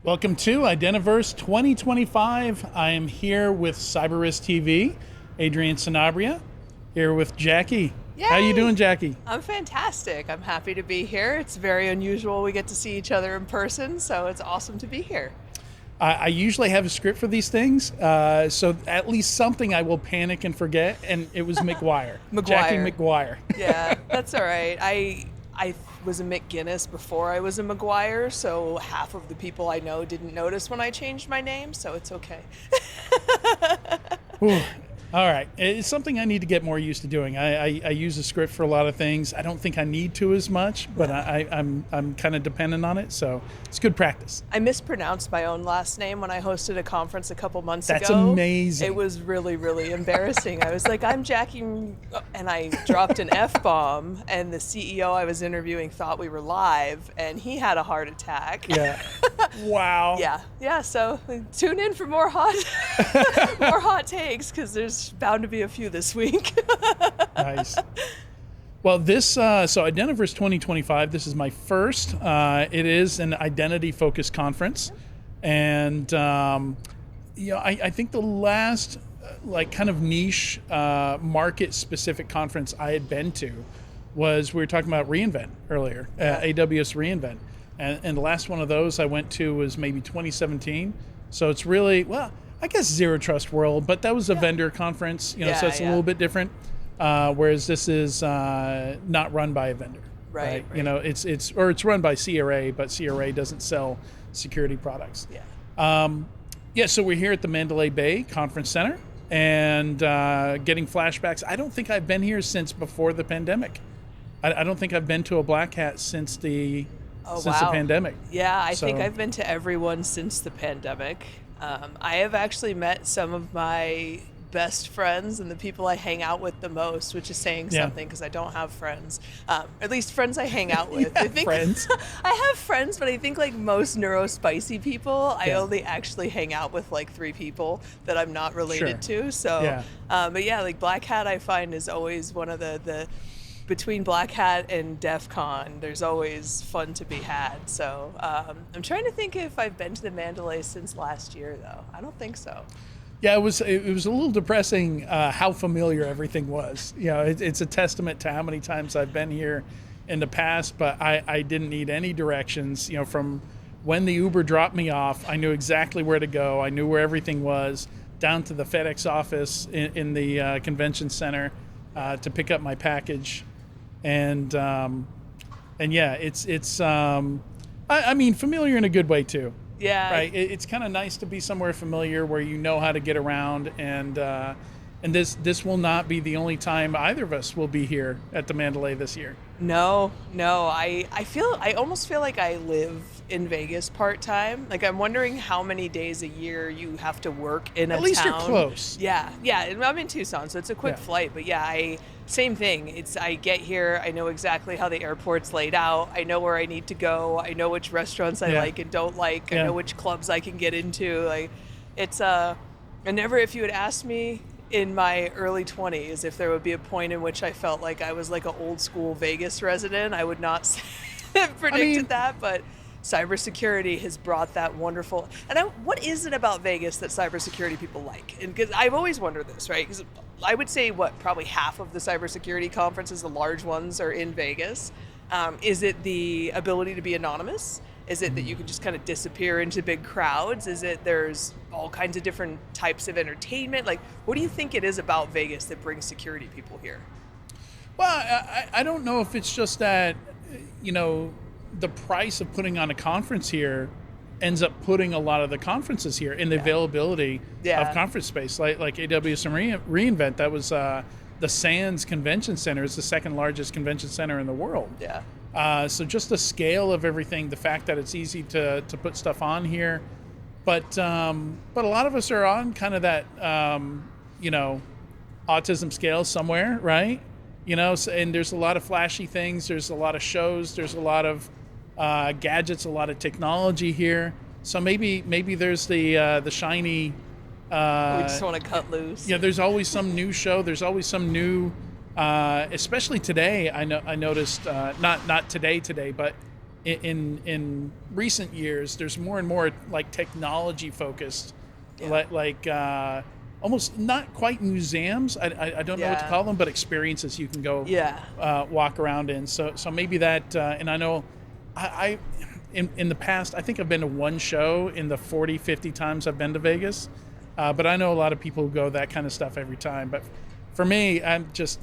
Welcome to Identiverse 2025. I am here with CyberRisk TV, Adrian Sanabria, here with Jackie. Yay! How you doing, Jackie? I'm fantastic. I'm happy to be here. It's very unusual we get to see each other in person, so it's awesome to be here. I usually have a script for these things, so at least something I will panic and forget, and it was McGuire. McGuire. Jackie McGuire. Yeah, that's all right. I was a McGinnis before I was a McGuire, so half of the people I know didn't notice when I changed my name, so it's okay. Ooh. All right, it's something I need to get more used to doing. I use a script for a lot of things. I don't think I need to as much, but I'm kind of dependent on it, so it's good practice. I mispronounced my own last name when I hosted a conference a couple months ago. That's amazing. It was really, really embarrassing. I was like, I'm Jackie, and I dropped an F-bomb, and the CEO I was interviewing thought we were live, and he had a heart attack. Yeah. Wow. Yeah. So tune in for more hot takes, because there's bound to be a few this week. Nice. Well, this so Identiverse 2025. This is my first. It is an identity-focused conference, and I think the last kind of niche market-specific conference I had been to was, we were talking about reInvent earlier, AWS reInvent, and the last one of those I went to was maybe 2017. So it's really, well, I guess Zero Trust World, but that was a vendor conference, so it's a little bit different. Whereas this is not run by a vendor, right? It's run by CRA, but CRA doesn't sell security products. So we're here at the Mandalay Bay Conference Center and getting flashbacks. I don't think I've been here since before the pandemic. I don't think I've been to a Black Hat since the pandemic. Yeah, I think I've been to everyone since the pandemic. I have actually met some of my best friends and the people I hang out with the most, which is saying something, because I don't have friends. At least friends I hang out with. I think friends. I have friends, but I think like most neurospicy people, I only actually hang out with like 3 people that I'm not related to. So, but yeah, like Black Hat I find is always one of the between Black Hat and DEF CON, there's always fun to be had. So I'm trying to think if I've been to the Mandalay since last year, though. I don't think so. Yeah, it was a little depressing how familiar everything was. It's a testament to how many times I've been here in the past, but I didn't need any directions. From when the Uber dropped me off, I knew exactly where to go. I knew where everything was, down to the FedEx office in the convention center to pick up my package. And yeah, it's I mean, familiar in a good way too. Yeah. Right. It's kind of nice to be somewhere familiar where you know how to get around, and this will not be the only time either of us will be here at the Mandalay this year. No. I almost feel like I live in Vegas part-time. Like, I'm wondering how many days a year you have to work in a town. At least you're close. Yeah. I'm in Tucson, so it's a quick flight. But yeah, same thing. I get here, I know exactly how the airport's laid out. I know where I need to go. I know which restaurants I like and don't like. I know which clubs I can get into. Like, it's if you had asked me in my early 20s if there would be a point in which I felt like I was like an old school Vegas resident, I would not have predicted that, but cybersecurity has brought that wonderful. And what is it about Vegas that cybersecurity people like? And because I've always wondered this, right? Because I would say probably half of the cybersecurity conferences, the large ones, are in Vegas. Is it the ability to be anonymous? Is it that you can just kind of disappear into big crowds? Is it there's all kinds of different types of entertainment? Like, what do you think it is about Vegas that brings security people here? Well, I don't know if it's just that, the price of putting on a conference here ends up putting a lot of the conferences here in the availability of conference space. Like AWS and reInvent, that was the Sands Convention Center is the second largest convention center in the world. Yeah. So just the scale of everything, the fact that it's easy to put stuff on here, but a lot of us are on kind of that autism scale somewhere, right? And there's a lot of flashy things. There's a lot of shows. There's a lot of gadgets, a lot of technology here. So maybe there's the shiny. We just want to cut loose. Yeah, there's always some new show. There's always some new, especially today. I noticed not today, but in recent years, there's more and more like technology focused, like almost not quite museums. I don't know what to call them, but experiences you can go walk around in. So maybe that, and I know I in the past, I think I've been to one show in the 40, 50 times I've been to Vegas. But I know a lot of people who go that kind of stuff every time. But for me, I'm just,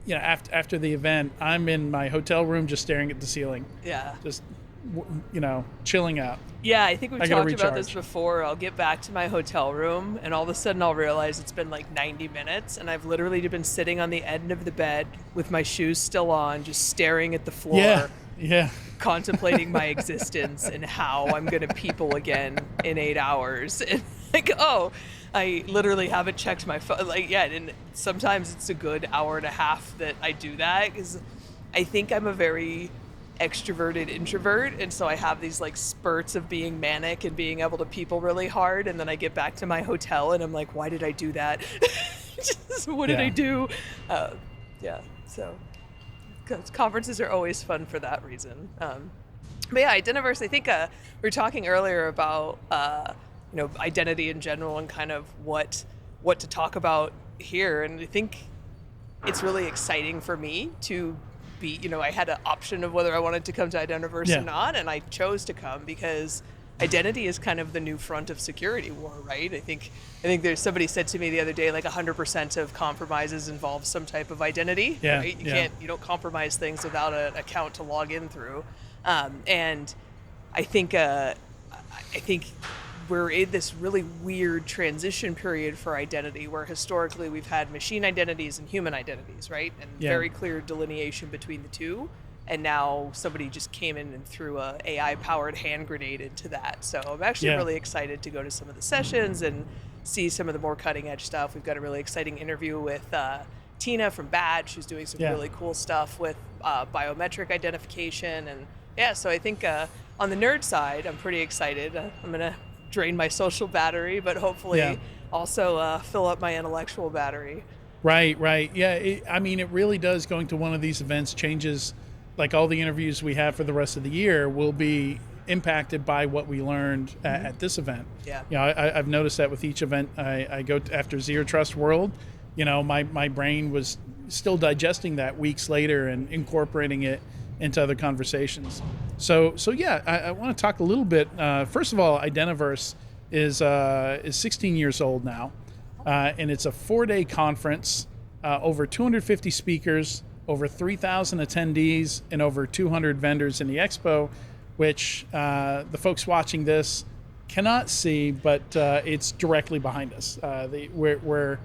after the event, I'm in my hotel room just staring at the ceiling. Yeah. Just, chilling out. Yeah, I think we've talked about this before. I'll get back to my hotel room, and all of a sudden I'll realize it's been like 90 minutes, and I've literally been sitting on the end of the bed with my shoes still on, just staring at the floor. Yeah. Contemplating my existence and how I'm going to people again in 8 hours. And I literally haven't checked my phone yet. And sometimes it's a good hour and a half that I do that, because I think I'm a very extroverted introvert, and so I have these like spurts of being manic and being able to people really hard, and then I get back to my hotel and I'm like, why did I do that? What did I do? So conferences are always fun for that reason. But yeah, Identiverse, I think we were talking earlier about identity in general and kind of what to talk about here, and I think it's really exciting for me to be, I had an option of whether I wanted to come to Identiverse or not, and I chose to come because identity is kind of the new front of security war, right? I think there's somebody said to me the other day, like 100% of compromises involve some type of identity, right? You don't compromise things without an account to log in through. And I think we're in this really weird transition period for identity, where historically we've had machine identities and human identities, right? And very clear delineation between the two. And now somebody just came in and threw a AI-powered hand grenade into that. So I'm actually really excited to go to some of the sessions and see some of the more cutting-edge stuff. We've got a really exciting interview with Tina from Badge, who's doing some really cool stuff with biometric identification. And so I think on the nerd side, I'm pretty excited. I'm going to drain my social battery, but hopefully also fill up my intellectual battery. Right. Yeah, it really does. Going to one of these events changes, like all the interviews we have for the rest of the year will be impacted by what we learned at this event. I've noticed that with each event I go to after Zero Trust World, my brain was still digesting that weeks later and incorporating it into other conversations. So I want to talk a little bit. First of all, Identiverse is 16 years old now, and it's a 4-day conference, over 250 speakers, over 3,000 attendees, and over 200 vendors in the expo, which the folks watching this cannot see, but it's directly behind us. We're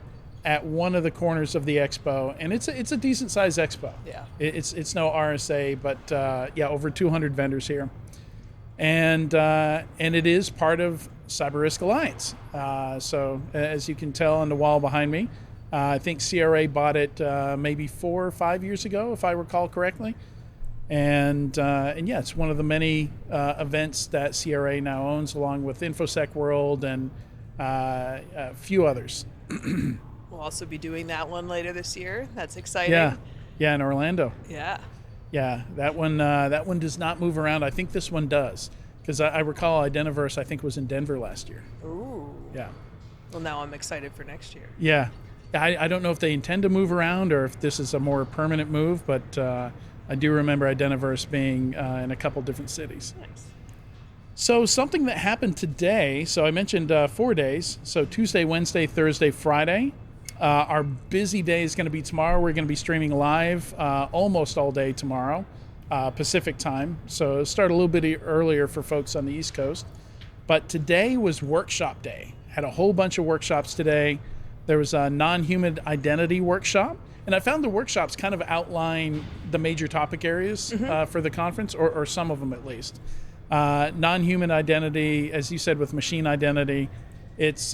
at one of the corners of the expo, and it's a decent sized expo. It's no RSA, but over 200 vendors here, and it is part of CyberRisk Alliance. So as you can tell on the wall behind me, I think CRA bought it maybe 4 or 5 years ago, if I recall correctly, and it's one of the many events that CRA now owns, along with InfoSec World and a few others. We'll also be doing that one later this year. That's exciting. Yeah, in Orlando. Yeah, that one does not move around. I think this one does, because I recall Identiverse, I think, was in Denver last year. Ooh. Yeah. Well, now I'm excited for next year. Yeah. I don't know if they intend to move around or if this is a more permanent move, but I do remember Identiverse being in a couple different cities. Nice. So something that happened today, so I mentioned 4 days, so Tuesday, Wednesday, Thursday, Friday. Our busy day is going to be tomorrow. We're going to be streaming live almost all day tomorrow, Pacific time. So it'll start a little bit earlier for folks on the East Coast. But today was workshop day. Had a whole bunch of workshops today. There was a non-human identity workshop. And I found the workshops kind of outline the major topic areas for the conference, or some of them at least. Non-human identity, as you said, with machine identity, it's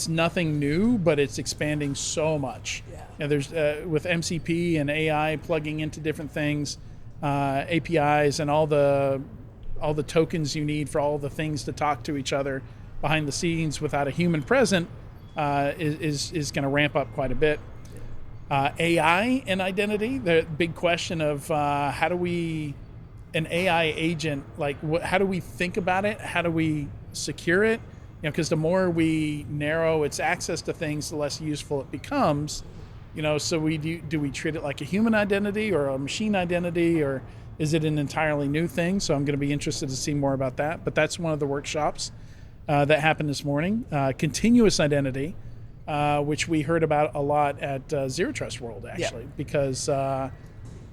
nothing new, but it's expanding so much. There's with MCP and AI plugging into different things, APIs and all the tokens you need for all the things to talk to each other behind the scenes without a human present is going to ramp up quite a bit. AI and identity, the big question of how do we an AI agent, like how do we think about it? How do we secure it? Because the more we narrow its access to things, the less useful it becomes. So do we treat it like a human identity or a machine identity, or is it an entirely new thing? So I'm going to be interested to see more about that. But that's one of the workshops that happened this morning. Continuous identity, which we heard about a lot at Zero Trust World, actually, because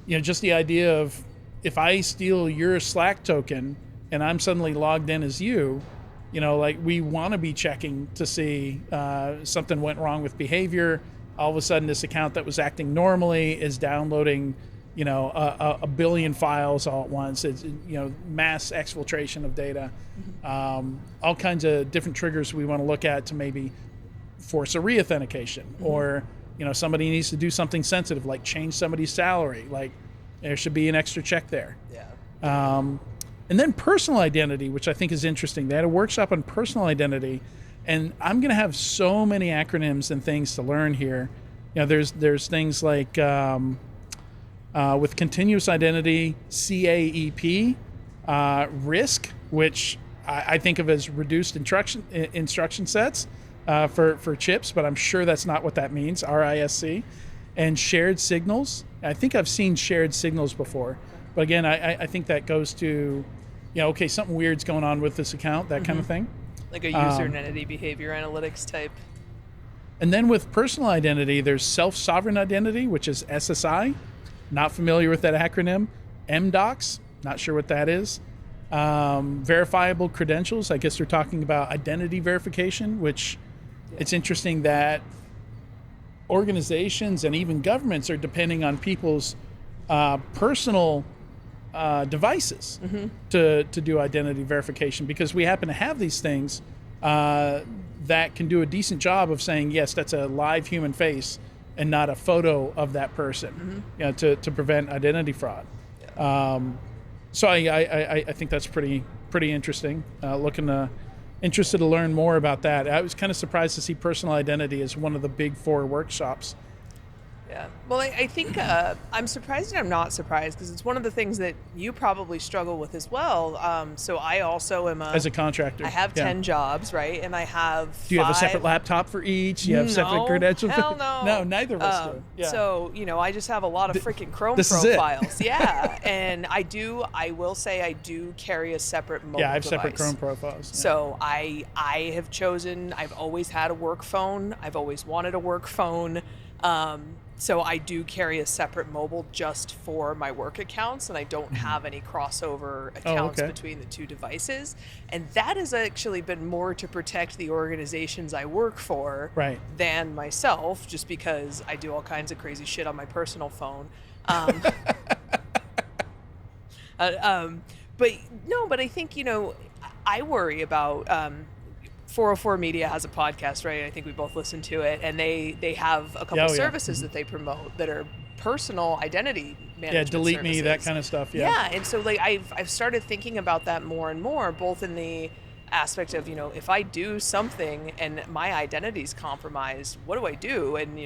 just the idea of if I steal your Slack token and I'm suddenly logged in as you, we want to be checking to see something went wrong with behavior. All of a sudden, this account that was acting normally is downloading, a billion files all at once. It's, mass exfiltration of data. All kinds of different triggers we want to look at to maybe force a reauthentication, or, somebody needs to do something sensitive, like change somebody's salary. Like there should be an extra check there. Yeah. And then personal identity, which I think is interesting. They had a workshop on personal identity. And I'm going to have so many acronyms and things to learn here. There's things like with continuous identity, CAEP, RISK, which I think of as reduced instruction sets for chips, but I'm sure that's not what that means, RISC, and shared signals. I think I've seen shared signals before. But again, I think that goes to, okay, something weird's going on with this account, that kind of thing. Like a user and entity behavior analytics type. And then with personal identity, there's self-sovereign identity, which is SSI. Not familiar with that acronym. MDocs, not sure what that is. Verifiable credentials, I guess they're talking about identity verification, which it's interesting that organizations and even governments are depending on people's personal devices to do identity verification, because we happen to have these things that can do a decent job of saying, yes, that's a live human face and not a photo of that person, to prevent identity fraud. So I think that's pretty interesting. Interested to learn more about that. I was kind of surprised to see personal identity as one of the big 4 workshops. Yeah. Well, I think I'm surprised and I'm not surprised, because it's one of the things that you probably struggle with as well. So I also am as a contractor. I have 10 jobs, right? And I have Do you have a separate laptop for each? You have separate credentials? Hell no. No, neither of us do. Yeah. So, I just have a lot of freaking Chrome profiles. Yeah. And I will say I do carry a separate mobile device. I have separate Chrome profiles. Yeah. So I have chosen, I've always had a work phone. I've always wanted a work phone. So I do carry a separate mobile just for my work accounts, and I don't have any crossover accounts between the 2 devices. And that has actually been more to protect the organizations I work for than myself, just because I do all kinds of crazy shit on my personal phone. But I think, I worry about 404 Media has a podcast, right? I think we both listen to it, and they have a couple services that they promote that are personal identity management delete services. me, that kind of stuff. And so I've started thinking about that more and more, both in the aspect of, if I do something and my identity's compromised, what do I do? And,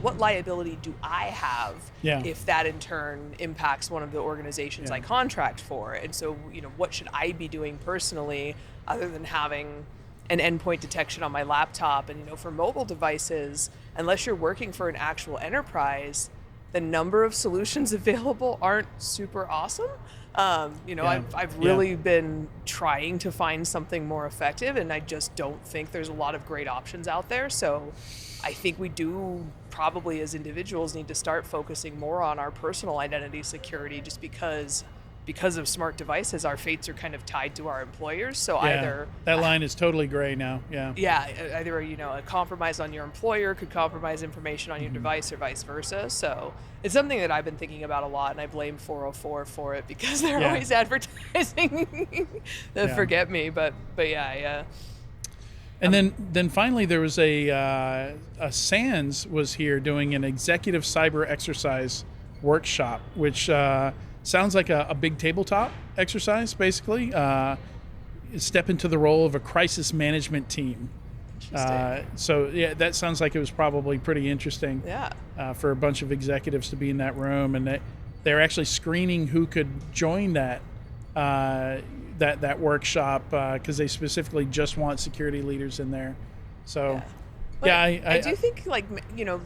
what liability do I have if that in turn impacts one of the organizations I contract for? And so, what should I be doing personally other than having an endpoint detection on my laptop? And, for mobile devices, unless you're working for an actual enterprise, the number of solutions available aren't super awesome. I've really been trying to find something more effective, and I just don't think there's a lot of great options out there. So I think we do probably as individuals need to start focusing more on our personal identity security, just because of smart devices, our fates are kind of tied to our employers. So either that line is totally gray now. Either a compromise on your employer could compromise information on your device, or vice versa. So it's something that I've been thinking about a lot, and I blame 404 for it, because they're always advertising forget me. But And then finally there was a SANS was here doing an executive cyber exercise workshop, which sounds like a big tabletop exercise, basically. Step into the role of a crisis management team. That sounds like it was probably pretty interesting for a bunch of executives to be in that room. And they're actually screening who could join that that workshop because they specifically just want security leaders in there. So. But Yeah, I do think, like,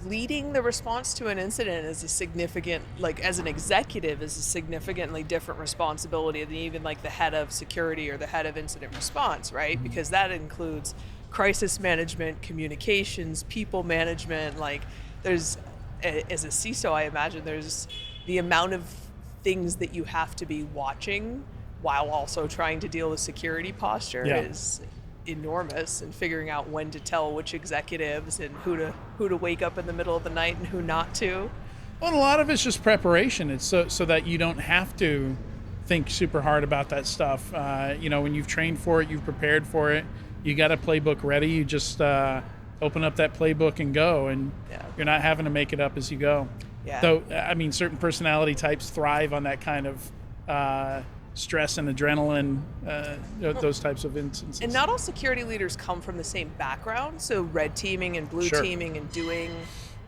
leading the response to an incident is a significant, like, as an executive, is a significantly different responsibility than even, like, the head of security or the head of incident response, right? Because that includes crisis management, communications, people management. Like, there's, as a CISO, I imagine there's the amount of things that you have to be watching while also trying to deal with security posture is enormous, and figuring out when to tell which executives and who to wake up in the middle of the night and who not to. Well, a lot of it's just preparation. It's so that you don't have to think super hard about that stuff. When you've trained for it, you've prepared for it, you got a playbook ready. You just open up that playbook and go, and you're not having to make it up as you go. Yeah. Though, I mean, certain personality types thrive on that kind of stress and adrenaline, those types of instances. And not all security leaders come from the same background. So red teaming and blue teaming and doing,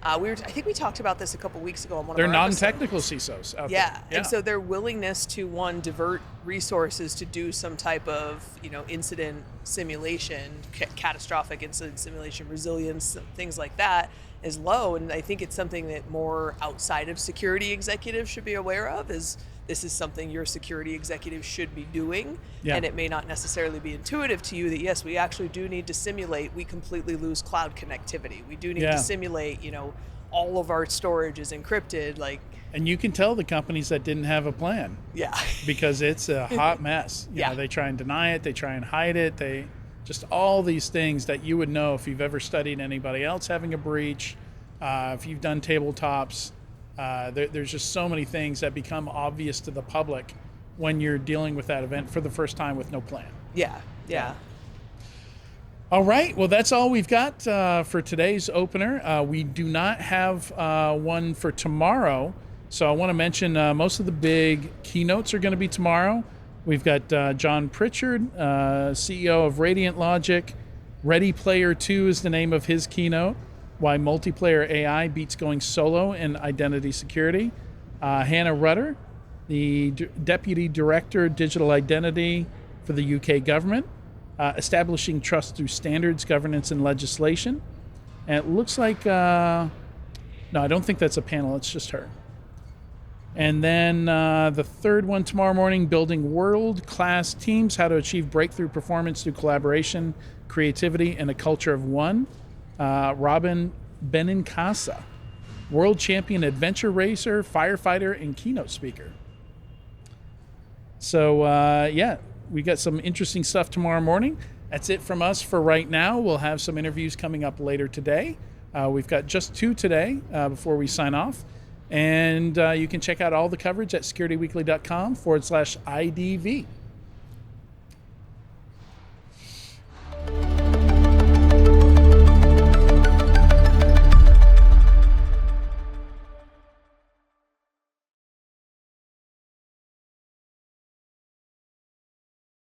I think we talked about this a couple weeks ago on one of our episodes. They're non-technical CISOs out there. And so their willingness to, divert resources to do some type of, incident simulation, catastrophic incident simulation, resilience, things like that, is low. And I think it's something that more outside of security executives should be aware of, is this is something your security executive should be doing. And it may not necessarily be intuitive to you that, yes, we actually do need to simulate, we completely lose cloud connectivity. We do need to simulate, all of our storage is encrypted. And you can tell the companies that didn't have a plan. Because it's a hot mess. You know, they try and deny it, they try and hide it, they just all these things that you would know if you've ever studied anybody else having a breach, if you've done tabletops. There's just so many things that become obvious to the public when you're dealing with that event for the first time with no plan. Yeah. All right. Well, that's all we've got for today's opener. We do not have one for tomorrow. So I want to mention most of the big keynotes are going to be tomorrow. We've got John Pritchard, CEO of Radiant Logic. Ready Player 2 is the name of his keynote. Why multiplayer AI beats going solo in identity security. Hannah Rudder, the Deputy Director, Digital Identity for the UK government, establishing trust through standards, governance, and legislation. And it looks like, no, I don't think that's a panel, it's just her. And then the third one tomorrow morning, building world-class teams, how to achieve breakthrough performance through collaboration, creativity, and a culture of one. Robin Benincasa, world champion adventure racer, firefighter, and keynote speaker. So, we got some interesting stuff tomorrow morning. That's it from us for right now. We'll have some interviews coming up later today. We've got just 2 today before we sign off. And you can check out all the coverage at securityweekly.com/IDV.